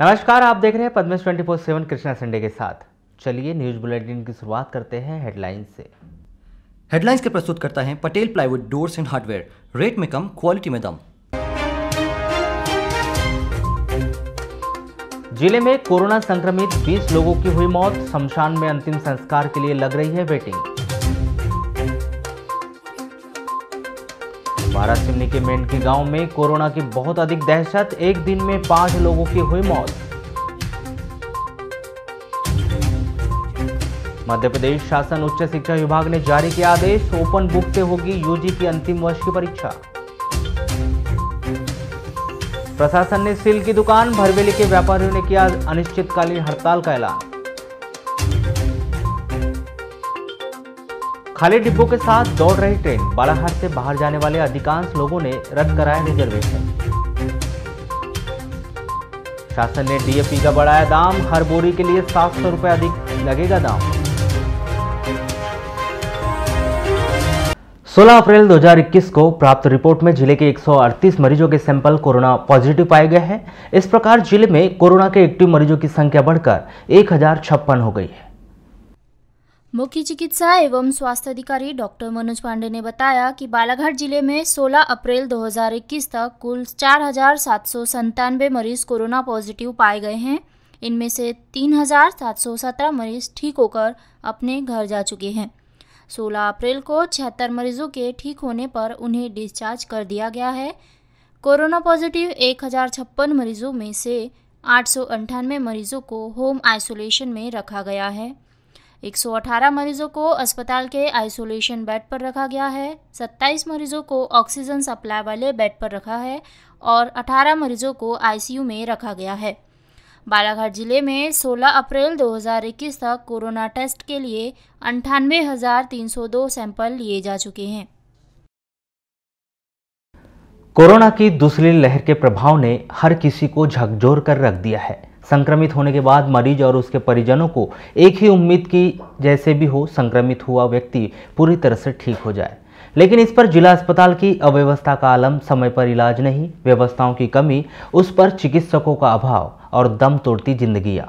नमस्कार, आप देख रहे हैं पद्मज 24/7 कृष्णा संडे के साथ। चलिए न्यूज बुलेटिन की शुरुआत करते हैं हेडलाइंस से। हेडलाइंस के प्रस्तुत करता है Patel plywood doors and hardware, rate में कम, क्वालिटी में दम। जिले में कोरोना संक्रमित 20 लोगों की हुई मौत, शमशान में अंतिम संस्कार के लिए लग रही है वेटिंग। बारासिवनी के मेंढकी गांव में कोरोना की बहुत अधिक दहशत, एक दिन में 5 लोगों की हुई मौत। मध्य प्रदेश शासन उच्च शिक्षा विभाग ने जारी किया आदेश, ओपन बुक से होगी यूजी की अंतिम वर्ष की परीक्षा। प्रशासन ने सील की दुकान, भरवेली के व्यापारियों ने किया अनिश्चितकालीन हड़ताल का ऐलान। खाली डिब्बों के साथ दौड़ रही ट्रेन, बालाघाट से बाहर जाने वाले अधिकांश लोगों ने रद्द कराया रिजर्वेशन। शासन ने डीएपी का बढ़ाया दाम, हर बोरी के लिए 700 रुपए अधिक लगेगा दाम। 16 अप्रैल 2021 को प्राप्त रिपोर्ट में जिले के 138 मरीजों के सैंपल कोरोना पॉजिटिव पाए गए हैं। इस प्रकार जिले में कोरोना के एक्टिव मरीजों की संख्या बढ़कर 1056 हो गई है। मुख्य चिकित्सा एवं स्वास्थ्य अधिकारी डॉक्टर मनोज पांडे ने बताया कि बालाघाट जिले में 16 अप्रैल 2021 तक कुल 4797 मरीज कोरोना पॉजिटिव पाए गए हैं। इनमें से 3717 मरीज ठीक होकर अपने घर जा चुके हैं। 16 अप्रैल को 76 मरीजों के ठीक होने पर उन्हें डिस्चार्ज कर दिया गया है। कोरोना पॉजिटिव 1056 मरीजों में से 898 मरीजों को होम आइसोलेशन में रखा गया है। 118 मरीजों को अस्पताल के आइसोलेशन बेड पर रखा गया है। 27 मरीजों को ऑक्सीजन सप्लाई वाले बेड पर रखा है और 18 मरीजों को आईसीयू में रखा गया है। बालाघाट जिले में 16 अप्रैल 2021 तक कोरोना टेस्ट के लिए 98,302 सैंपल लिए जा चुके हैं। कोरोना की दूसरी लहर के प्रभाव ने हर किसी को झकझोर कर रख दिया है। संक्रमित होने के बाद मरीज और उसके परिजनों को एक ही उम्मीद की, जैसे भी हो संक्रमित हुआ व्यक्ति पूरी तरह से ठीक हो जाए। लेकिन इस पर जिला अस्पताल की अव्यवस्था का आलम, समय पर इलाज नहीं, व्यवस्थाओं की कमी, उस पर चिकित्सकों का अभाव और दम तोड़ती जिंदगियां।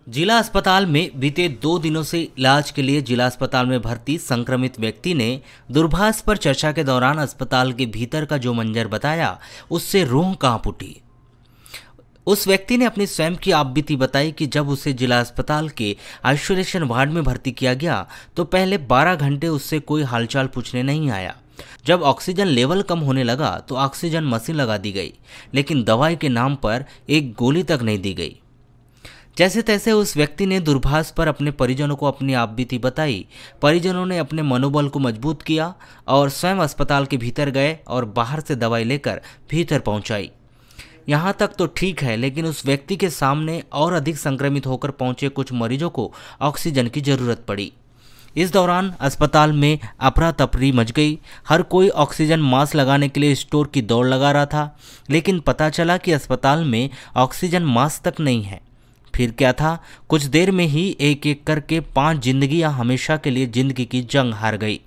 जिला अस्पताल में बीते 2 दिनों से इलाज के लिए जिला अस्पताल में भर्ती संक्रमित व्यक्ति ने दूरभाष पर चर्चा के दौरान अस्पताल के भीतर का जो मंजर बताया, उससे रूह कांप उठी। उस व्यक्ति ने अपनी स्वयं की आपबीती बताई कि जब उसे जिला अस्पताल के आइसोलेशन वार्ड में भर्ती किया गया तो पहले 12 घंटे उससे कोई हालचाल पूछने नहीं आया। जब ऑक्सीजन लेवल कम होने लगा तो ऑक्सीजन मशीन लगा दी गई, लेकिन दवाई के नाम पर एक गोली तक नहीं दी गई। जैसे तैसे उस व्यक्ति ने दूरभाष पर अपने परिजनों को अपनी आपबीती बताई। परिजनों ने अपने मनोबल को मजबूत किया और स्वयं अस्पताल के भीतर गए और बाहर से दवाई लेकर भीतर पहुंचाई। यहाँ तक तो ठीक है, लेकिन उस व्यक्ति के सामने और अधिक संक्रमित होकर पहुंचे कुछ मरीजों को ऑक्सीजन की जरूरत पड़ी। इस दौरान अस्पताल में अफरा तफरी मच गई। हर कोई ऑक्सीजन मास्क लगाने के लिए स्टोर की दौड़ लगा रहा था, लेकिन पता चला कि अस्पताल में ऑक्सीजन मास्क तक नहीं है। फिर क्या था, कुछ देर में ही एक एक करके 5 जिंदगियां हमेशा के लिए जिंदगी की जंग हार गई।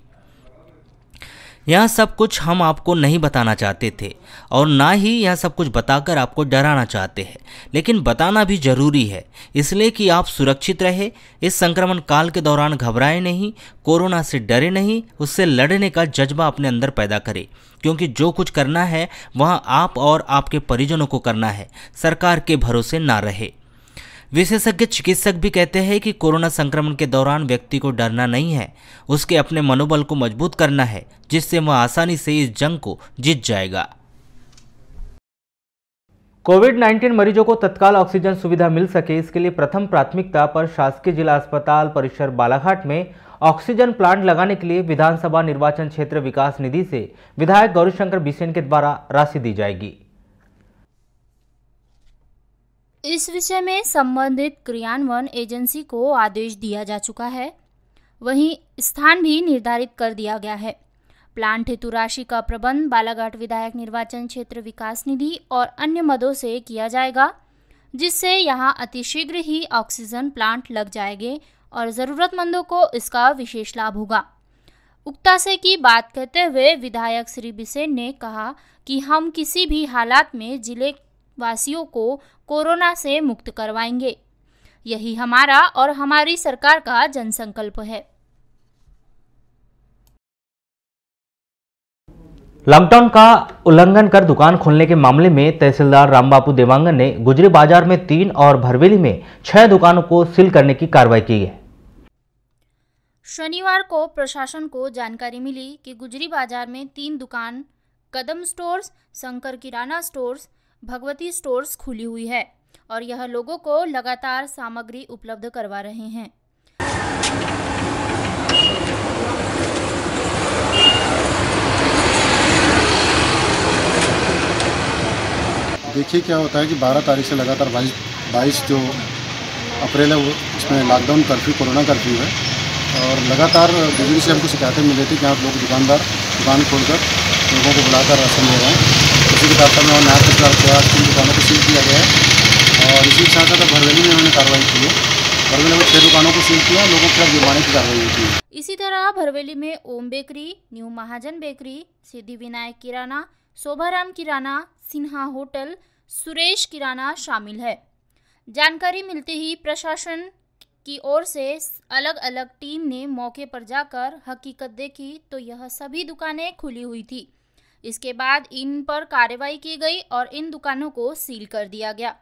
यह सब कुछ हम आपको नहीं बताना चाहते थे और ना ही यह सब कुछ बताकर आपको डराना चाहते हैं, लेकिन बताना भी जरूरी है, इसलिए कि आप सुरक्षित रहे। इस संक्रमण काल के दौरान घबराएं नहीं, कोरोना से डरे नहीं, उससे लड़ने का जज्बा अपने अंदर पैदा करें, क्योंकि जो कुछ करना है वह आप और आपके परिजनों को करना है, सरकार के भरोसे ना रहे। विशेषज्ञ चिकित्सक भी कहते हैं कि कोरोना संक्रमण के दौरान व्यक्ति को डरना नहीं है, उसके अपने मनोबल को मजबूत करना है, जिससे वह आसानी से इस जंग को जीत जाएगा। कोविड-19 मरीजों को तत्काल ऑक्सीजन सुविधा मिल सके, इसके लिए प्रथम प्राथमिकता पर शासकीय जिला अस्पताल परिसर बालाघाट में ऑक्सीजन प्लांट लगाने के लिए विधानसभा निर्वाचन क्षेत्र विकास निधि से विधायक गौरीशंकर बिसेन के द्वारा राशि दी जाएगी। इस विषय में संबंधित क्रियान्वयन एजेंसी को आदेश दिया जा चुका है। वहीं स्थान भी निर्धारित कर दिया गया है। प्लांट हेतु राशि का प्रबंध बालाघाट विधायक निर्वाचन क्षेत्र विकास निधि और अन्य मदों से किया जाएगा, जिससे यहां अतिशीघ्र ही ऑक्सीजन प्लांट लग जाएंगे और ज़रूरतमंदों को इसका विशेष लाभ होगा। उक्ताशय की बात करते हुए विधायक श्री बिसेन ने कहा कि हम किसी भी हालात में जिले वासियों को कोरोना से मुक्त करवाएंगे। यही हमारा और हमारी सरकार का जनसंकल्प है। लॉकडाउन का उल्लंघन कर दुकान खोलने के मामले में तहसीलदार रामबापू देवांगन ने गुजरी बाजार में 3 और भरवेली में 6 दुकानों को सील करने की कार्रवाई की है। शनिवार को प्रशासन को जानकारी मिली कि गुजरी बाजार में 3 दुकान कदम स्टोर्स, शंकर किराना स्टोर्स, भगवती स्टोर्स खुली हुई है और यह लोगों को लगातार सामग्री उपलब्ध करवा रहे हैं। देखिए क्या होता है कि 12 तारीख से लगातार 22 जो अप्रैल है वो इसमें लॉकडाउन कर्फ्यू, कोरोना कर्फ्यू है और लगातार बिजली से हमको शिकायतें मिल रही थी कि आप लोग दुकानदार दुकान खोलकर लोगों को बुलाकर राशन दे रहे हैं। इसी के तात्पर्य में न्याय प्रचार के आज 3 दुकानों को सील किया गया है और इसी के साथ साथ भरवेली में उन्होंने कार्रवाई की है। भरवेली में 6 दुकानों को सील किया, लोगों के खिलाफ जुर्माने की कार्रवाई हुई थी। इसी तरह भरवेली में ओम बेकरी, न्यू महाजन बेकरी, सिद्धिविनायक किराना, शोभाराम किराना, सिन्हा होटल, सुरेश किराना शामिल है। जानकारी मिलते ही प्रशासन की ओर से अलग अलग टीम ने मौके पर जाकर हकीकत देखी तो यह सभी दुकानें खुली हुई थी। इसके बाद इन पर कार्रवाई की गई और इन दुकानों को सील कर दिया गया।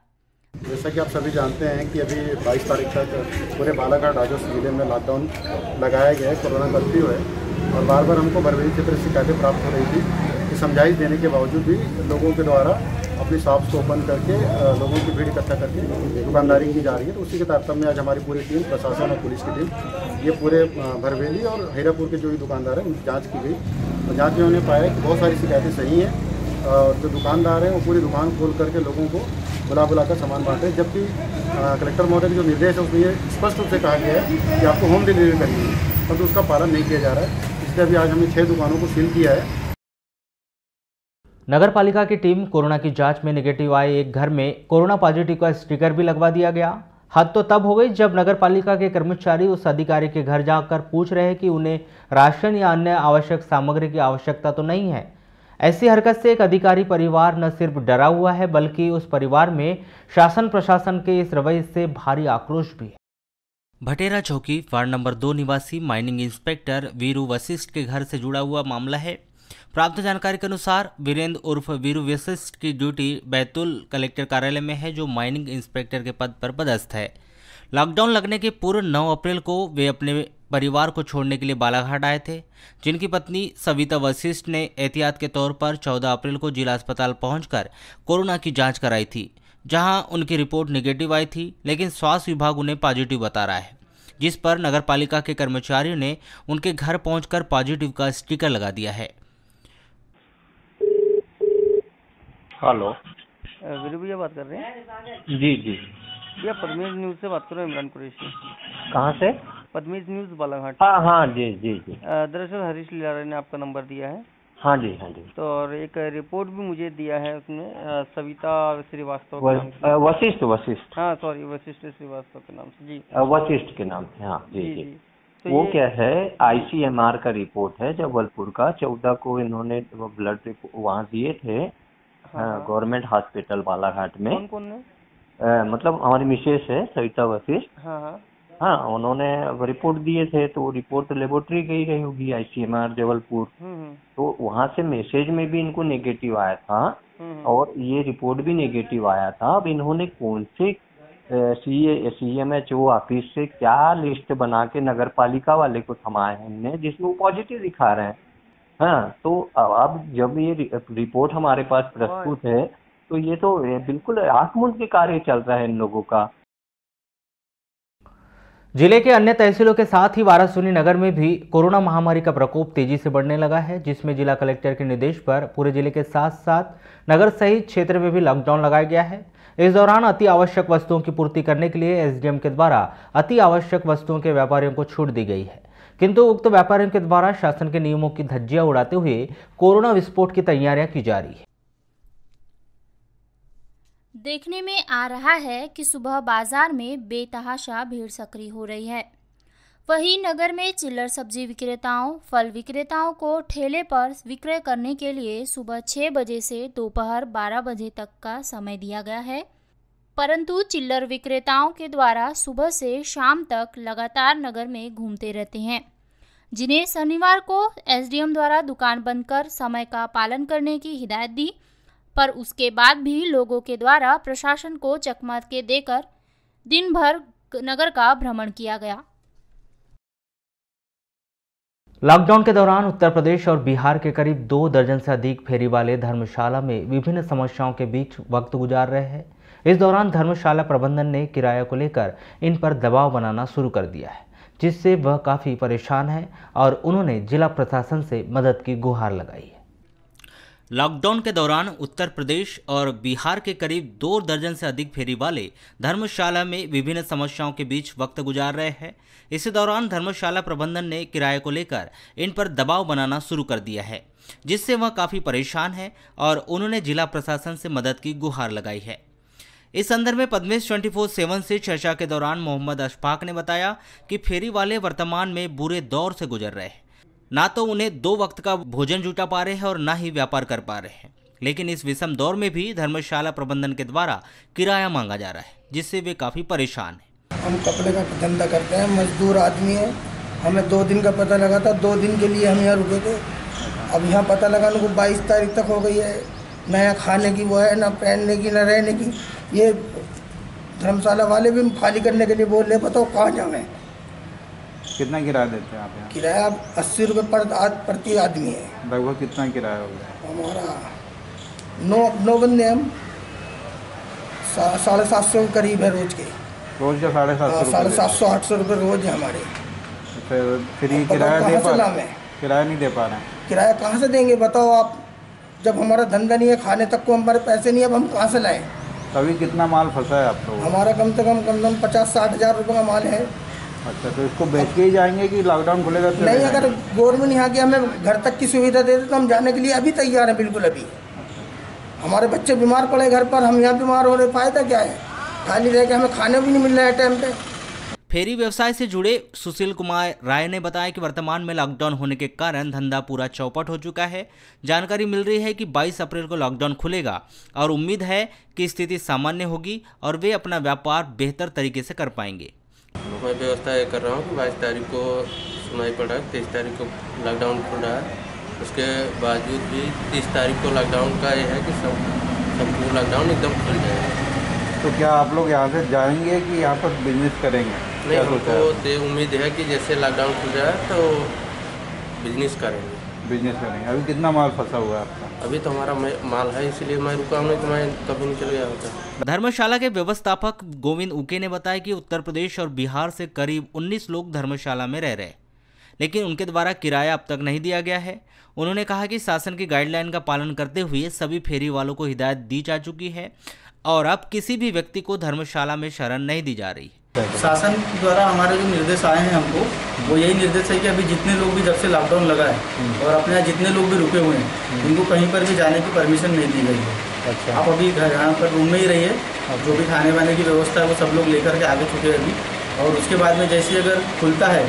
जैसा कि आप सभी जानते हैं कि अभी 22 तारीख तक पूरे बालाघाट राजस्व जिले में लॉकडाउन लगाया गया है, कोरोना कर्फ्यू है और बार बार हमको भरवेली क्षेत्र से शिकायतें प्राप्त हो रही थी कि समझाइश देने के बावजूद भी लोगों के द्वारा अपनी शॉप्स को ओपन करके लोगों की भीड़ इकट्ठा करके दुकानदारी की जा रही है। तो उसी के तारतम्य में आज हमारी पूरी टीम, प्रशासन और पुलिस की टीम, ये पूरे भरवेली और हीरापुर के जो भी दुकानदार हैं उनकी जांच की गई और जांच में उन्होंने पाया कि बहुत सारी शिकायतें सही हैं और जो दुकानदार हैं वो पूरी दुकान खोल करके लोगों को बुलाकर सामान बांटे। जबकि कलेक्टर महोदय के जो निर्देश है उसमें ये स्पष्ट रूप से कहा गया है कि आपको होम डिलीवरी करनी है, परंतु उसका पालन नहीं किया जा रहा है। इसलिए अभी आज हमने 6 दुकानों को सील किया है। नगर पालिका की टीम कोरोना की जांच में नेगेटिव आए एक घर में कोरोना पॉजिटिव का स्टिकर भी लगवा दिया गया। हद तो तब हो गई जब नगर पालिका के कर्मचारी उस अधिकारी के घर जाकर पूछ रहे हैं कि उन्हें राशन या अन्य आवश्यक सामग्री की आवश्यकता तो नहीं है। ऐसी हरकत से एक अधिकारी परिवार न सिर्फ डरा हुआ है बल्कि उस परिवार में शासन प्रशासन के इस रवैये से भारी आक्रोश भी है। भटेरा चौकी वार्ड नंबर 2 निवासी माइनिंग इंस्पेक्टर वीरू वशिष्ठ के घर से जुड़ा हुआ मामला है। प्राप्त जानकारी के अनुसार वीरेंद्र उर्फ वीरू वशिष्ठ की ड्यूटी बैतूल कलेक्टर कार्यालय में है, जो माइनिंग इंस्पेक्टर के पद पर पदस्थ है। लॉकडाउन लगने के पूर्व 9 अप्रैल को वे अपने परिवार को छोड़ने के लिए बालाघाट आए थे, जिनकी पत्नी सविता वशिष्ठ ने एहतियात के तौर पर 14 अप्रैल को जिला अस्पताल पहुंचकर कोरोना की जांच कराई थी, जहां उनकी रिपोर्ट नेगेटिव आई थी, लेकिन स्वास्थ्य विभाग उन्हें पॉजिटिव बता रहा है, जिस पर नगर पालिका के कर्मचारियों ने उनके घर पहुंचकर पॉजिटिव का स्टिकर लगा दिया है। हेलो, वीरू भैया बात कर रहे हैं? जी जी भैया पद्मीज न्यूज़ से बात कर रहे हैं, इमरान कुरैशी। कहाँ से? पद्मीज न्यूज़ बालाघाट। हाँ जी जी जी। दरअसल हरीश लीलारा ने आपका नंबर दिया है। हाँ जी हाँ जी। तो और एक रिपोर्ट भी मुझे दिया है उसमें सविता श्रीवास्तव के नाम से। वशिष्ठ हाँ सॉरी, वशिष्ठ श्रीवास्तव के नाम से। जी वशिष्ठ के नाम से। हाँ जी जी। तो वो क्या है, ICMR का रिपोर्ट है जबलपुर का। 14 को इन्होंने ब्लड रिपोर्ट वहाँ दिए थे गवर्नमेंट हॉस्पिटल बालाघाट में। कौन ने? मतलब हमारी मिसेस है सविता वशिष्ठ। हाँ, उन्होंने रिपोर्ट दिए थे तो रिपोर्ट लेबोरेटरी गई रही होगी ICMR जबलपुर। तो वहाँ से मैसेज में भी इनको नेगेटिव आया था और ये रिपोर्ट भी नेगेटिव आया था। अब इन्होंने कौन से CMHO ऑफिस से क्या लिस्ट बना के नगर पालिका वाले को थमाया है हमने, जिसमें वो पॉजिटिव दिखा रहे हैं। तो अब जब ये रिपोर्ट हमारे पास प्रस्तुत है तो ये तो बिल्कुल आंख-मूंद के कार्य चल रहा है इन लोगों का। जिले के अन्य तहसीलों के साथ ही वारासुनी नगर में भी कोरोना महामारी का प्रकोप तेजी से बढ़ने लगा है, जिसमें जिला कलेक्टर के निर्देश पर पूरे जिले के साथ साथ नगर सहित क्षेत्र में भी लॉकडाउन लगाया गया है। इस दौरान अति आवश्यक वस्तुओं की पूर्ति करने के लिए SDM के द्वारा अति आवश्यक वस्तुओं के व्यापारियों को छूट दी गई है, किंतु उक्त व्यापारियों के द्वारा शासन के नियमों की धज्जियां उड़ाते हुए कोरोना विस्फोट की तैयारियां की जा रही है। देखने में आ रहा है कि सुबह बाजार में बेतहाशा भीड़ सक्रिय हो रही है। वहीं नगर में चिल्लर सब्जी विक्रेताओं, फल विक्रेताओं को ठेले पर विक्रय करने के लिए सुबह 6 बजे से दोपहर 12 बजे तक का समय दिया गया है, परंतु चिल्लर विक्रेताओं के द्वारा सुबह से शाम तक लगातार नगर में घूमते रहते हैं, जिन्हें शनिवार को एसडीएम द्वारा दुकान बंद कर समय का पालन करने की हिदायत दी, पर उसके बाद भी लोगों के द्वारा प्रशासन को चकमा देकर दिन भर नगर का भ्रमण किया गया। लॉकडाउन के दौरान उत्तर प्रदेश और बिहार के करीब 2 दर्जन से अधिक फेरी वाले धर्मशाला में विभिन्न समस्याओं के बीच वक्त गुजार रहे हैं। इस दौरान धर्मशाला प्रबंधन ने किराए को लेकर इन पर दबाव बनाना शुरू कर दिया है, जिससे वह काफ़ी परेशान है और उन्होंने जिला प्रशासन से मदद की गुहार लगाई है। लॉकडाउन के दौरान उत्तर प्रदेश और बिहार के करीब 2 दर्जन से अधिक फेरी वाले धर्मशाला में विभिन्न समस्याओं के बीच वक्त गुजार रहे हैं। इसी दौरान धर्मशाला प्रबंधन ने किराए को लेकर इन पर दबाव बनाना शुरू कर दिया है, जिससे वह काफ़ी परेशान है और उन्होंने जिला प्रशासन से मदद की गुहार लगाई है। इस संदर्भ में पद्मेश 24/7 से चर्चा के दौरान मोहम्मद अशफाक ने बताया कि फेरी वाले वर्तमान में बुरे दौर से गुजर रहे हैं। ना तो उन्हें 2 वक्त का भोजन जुटा पा रहे हैं और ना ही व्यापार कर पा रहे हैं, लेकिन इस विषम दौर में भी धर्मशाला प्रबंधन के द्वारा किराया मांगा जा रहा है, जिससे वे काफ़ी परेशान हैं। हम कपड़े का धंधा करते हैं, मजदूर आदमी है। हमें 2 दिन का पता लगा था, 2 दिन के लिए हम यहाँ रुके थे। अब यहाँ पता लगा उनको 22 तारीख तक हो गई है। ना यहाँ खाने की वो है, ना पहनने की, ना रहने की। ये धर्मशाला वाले भी खाली करने के लिए बोल रहे, बताओ कहाँ जाएं। कितना किराया देते हैं आप यहाँ? किराया 80 रुपये प्रति आदमी है। लगभग कितना किराया होगा? हमारा 9 बंदे हम 750 के करीब है रोज के। रोज का 750-800 रुपये रोज है हमारे। फ्री किराया दे पा रहे हैं? किराया नहीं दे पा रहे हैं। किराया कहाँ से देंगे बताओ आप? जब हमारा धंधा नहीं है, खाने तक को हमारे पैसे नहीं है, अब हम कहाँ से लाएं? अभी कितना माल फंसा है आप लोग? हमारा कम से कम 50-60 हज़ार रुपये का माल है। अच्छा, तो इसको बेच के ही जाएंगे कि लॉकडाउन खुलेगा तो नहीं? अगर गवर्नमेंट यहाँ की हमें घर तक की सुविधा दे दे तो हम जाने के लिए अभी तैयार हैं, बिल्कुल अभी। हमारे बच्चे बीमार पड़े घर पर, हम यहाँ बीमार हो रहे, फायदा क्या है? खाली रह के हमें खाने भी नहीं मिल रहा है टाइम पे। फेरी व्यवसाय से जुड़े सुशील कुमार राय ने बताया कि वर्तमान में लॉकडाउन होने के कारण धंधा पूरा चौपट हो चुका है। जानकारी मिल रही है कि 22 अप्रैल को लॉकडाउन खुलेगा और उम्मीद है कि स्थिति सामान्य होगी और वे अपना व्यापार बेहतर तरीके से कर पाएंगे। मैं व्यवस्था ये कर रहा हूँ कि 22 तारीख को सुनाई पड़ रहा है, 23 तारीख को लॉकडाउन खुल रहा है। उसके बावजूद भी 30 तारीख को लॉकडाउन का ये है कि सब लॉकडाउन एकदम खुल जाएगा। तो क्या आप लोग यहाँ से जाएंगे कि यहाँ पर बिजनेस करेंगे? नहीं, हमको उम्मीद है कि जैसे लॉकडाउन खुल जाए तो बिजनेस करेंगे। अभी कितना माल फंसा हुआ है आपका? अभी तो हमारा माल है, इसलिए मैं रुका हूँ, नहीं तो मैं कभी नहीं चल गया होता। धर्मशाला के व्यवस्थापक गोविंद उके ने बताया कि उत्तर प्रदेश और बिहार से करीब 19 लोग धर्मशाला में रह रहे, लेकिन उनके द्वारा किराया अब तक नहीं दिया गया है। उन्होंने कहा कि शासन की गाइडलाइन का पालन करते हुए सभी फेरी वालों को हिदायत दी जा चुकी है और अब किसी भी व्यक्ति को धर्मशाला में शरण नहीं दी जा रही। शासन द्वारा हमारे जो निर्देश आए हैं हमको, वो यही निर्देश है कि अभी जितने लोग भी जब से लॉकडाउन लगा है और अपने यहाँ जितने लोग भी रुके हुए हैं, उनको कहीं पर भी जाने की परमिशन नहीं दी गई है। अच्छा, आप अभी यहाँ पर रूम में ही रहिए। जो भी खाने वाने की व्यवस्था है वो सब लोग लेकर के आगे चुके हैं अभी। और उसके बाद में जैसे अगर खुलता है,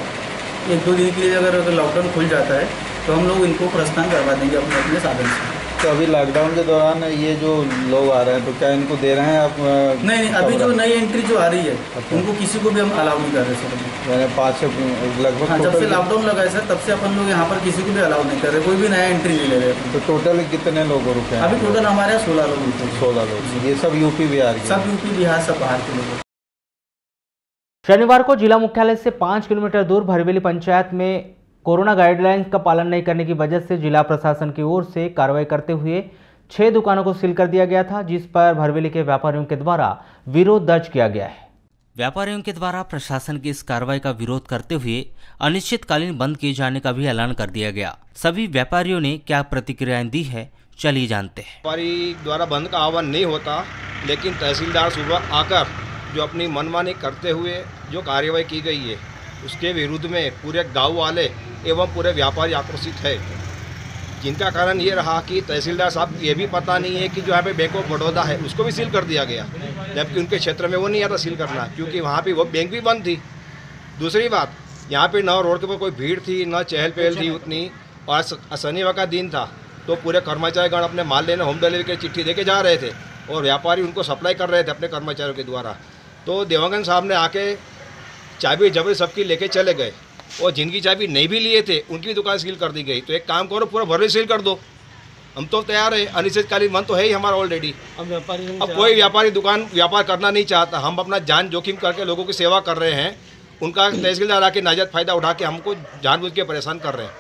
1-2 दिन के लिए अगर लॉकडाउन खुल जाता है, तो हम लोग इनको प्रस्थान करवा देंगे अपने अपने साधन से। तो अभी लॉकडाउन के दौरान ये जो लोग आ रहे हैं, तो क्या इनको दे रहे हैं आप? नहीं, अभी जो नई एंट्री जो आ रही है, उनको किसी को भी हम अलाउ नहीं कर रहे सर। मैंने 5 से लगभग। हाँ, जब से लॉकडाउन लगा है सर, तब से अपन लोग यहाँ पर किसी को भी अलाउ नहीं कर रहे, कोई भी नया एंट्री नहीं ले रहे। तो टोटल कितने लोग रुके हैं? अभी टोटल हमारे यहाँ 16 लोग रुके। 16 लोग। ये सब यूपी बिहार के? सब यूपी बिहार, सब बाहर के लोग। शनिवार को जिला मुख्यालय से 5 किलोमीटर दूर भरवेली पंचायत में कोरोना गाइडलाइंस का पालन नहीं करने की वजह से जिला प्रशासन की ओर से कार्रवाई करते हुए 6 दुकानों को सील कर दिया गया था, जिस पर भरवेली के व्यापारियों के द्वारा विरोध दर्ज किया गया है। व्यापारियों के द्वारा प्रशासन की इस कार्रवाई का विरोध करते हुए अनिश्चितकालीन बंद किए जाने का भी ऐलान कर दिया गया। सभी व्यापारियों ने क्या प्रतिक्रियाएं दी है, चलिए जानते हैं। व्यापारी द्वारा बंद का आह्वान नहीं होता, लेकिन तहसीलदार सुबह आकर जो अपनी मनमानी करते हुए जो कार्रवाई की गई है, उसके विरुद्ध में पूरे गाँव वाले एवं पूरे व्यापारी आक्रोशित है, जिनका कारण ये रहा कि तहसीलदार साहब ये भी पता नहीं है कि जो यहाँ पे बैंक ऑफ बड़ौदा है उसको भी सील कर दिया गया, जबकि उनके क्षेत्र में वो नहीं आता सील करना, क्योंकि वहाँ पे वो बैंक भी बंद थी। दूसरी बात, यहाँ पे ना रोड के ऊपर कोई भीड़ थी, ना चहल पहल थी उतनी। और शनिवार का दिन था तो पूरे कर्मचारीगण अपने माल लेने होम डिलीवरी की चिट्ठी देके जा रहे थे और व्यापारी उनको सप्लाई कर रहे थे अपने कर्मचारियों के द्वारा। तो देवांगन साहब ने आके चाबी जबरी सबकी लेके चले गए और जिनकी चाबी नहीं भी लिए थे उनकी दुकान सील कर दी गई। तो एक काम करो, पूरा भरवे सील कर दो, हम तो तैयार है। अनिश्चितकालीन बंद तो है ही हमारा ऑलरेडी। अब कोई व्यापारी दुकान व्यापार करना नहीं चाहता, हम अपना जान जोखिम करके लोगों की सेवा कर रहे हैं। उनका तहसीलदार आके नाजायज फ़ायदा उठा के हमको जानबूझ के परेशान कर रहे हैं।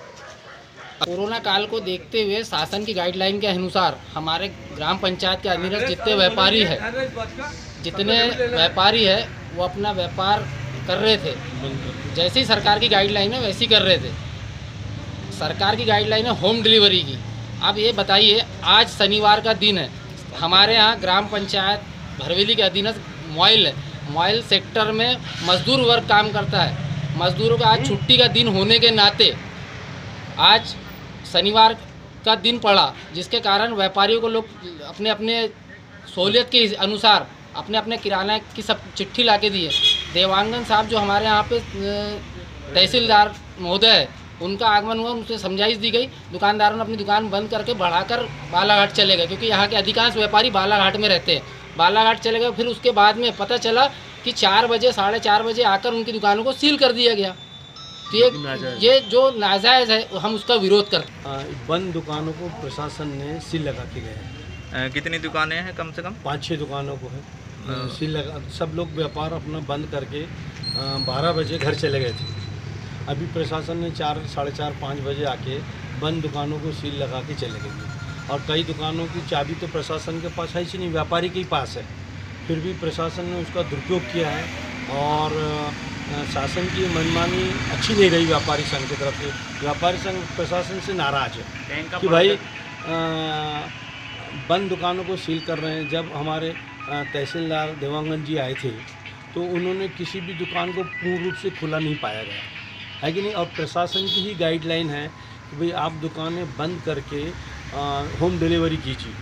कोरोना काल को देखते हुए शासन की गाइडलाइन के अनुसार हमारे ग्राम पंचायत के अधीनस्थ जितने व्यापारी है वो अपना व्यापार कर रहे थे। जैसे ही सरकार की गाइडलाइन है वैसे ही कर रहे थे। सरकार की गाइडलाइन है होम डिलीवरी की। अब ये बताइए, आज शनिवार का दिन है, हमारे यहाँ ग्राम पंचायत भरवेली के अधीनस्थ मॉइल है। मॉइल सेक्टर में मजदूर वर्ग काम करता है। मजदूरों का आज छुट्टी का दिन होने के नाते आज शनिवार का दिन पड़ा, जिसके कारण व्यापारियों को लोग अपने अपने सहूलियत के अनुसार अपने अपने किराना की सब चिट्ठी ला के दिए। देवांगन साहब जो हमारे यहाँ पे तहसीलदार महोदय है, उनका आगमन हुआ, उनसे समझाइश दी गई। दुकानदारों ने अपनी दुकान बंद करके बढ़ाकर बालाघाट चले गए, क्योंकि यहाँ के अधिकांश व्यापारी बालाघाट में रहते हैं। बालाघाट चले गए। फिर उसके बाद में पता चला कि 4 बजे 4:30 बजे आकर उनकी दुकानों को सील कर दिया गया। तो ये जो नाजायज़ है हम उसका विरोध करते हैं। बंद दुकानों को प्रशासन ने सील लगा के गए हैं। कितनी दुकानें हैं? कम से कम 5-6 दुकानों को है सील लगा। सब लोग व्यापार अपना बंद करके 12 बजे घर चले गए थे। अभी प्रशासन ने 4, 4:30, 5 बजे आके बंद दुकानों को सील लगा के चले गए। और कई दुकानों की चाबी तो प्रशासन के पास है ही नहीं, व्यापारी के ही पास है। फिर भी प्रशासन ने उसका दुरुपयोग किया है और शासन की मनमानी अच्छी नहीं रही व्यापारी संघ की तरफ से। व्यापारी संघ प्रशासन से नाराज़ है कि भाई बंद दुकानों को सील कर रहे हैं। जब हमारे तहसीलदार देवांगन जी आए थे तो उन्होंने किसी भी दुकान को पूर्ण रूप से खुला नहीं पाया गया है कि नहीं। और प्रशासन की ही गाइडलाइन है कि भाई आप दुकानें बंद करके होम डिलीवरी कीजिए।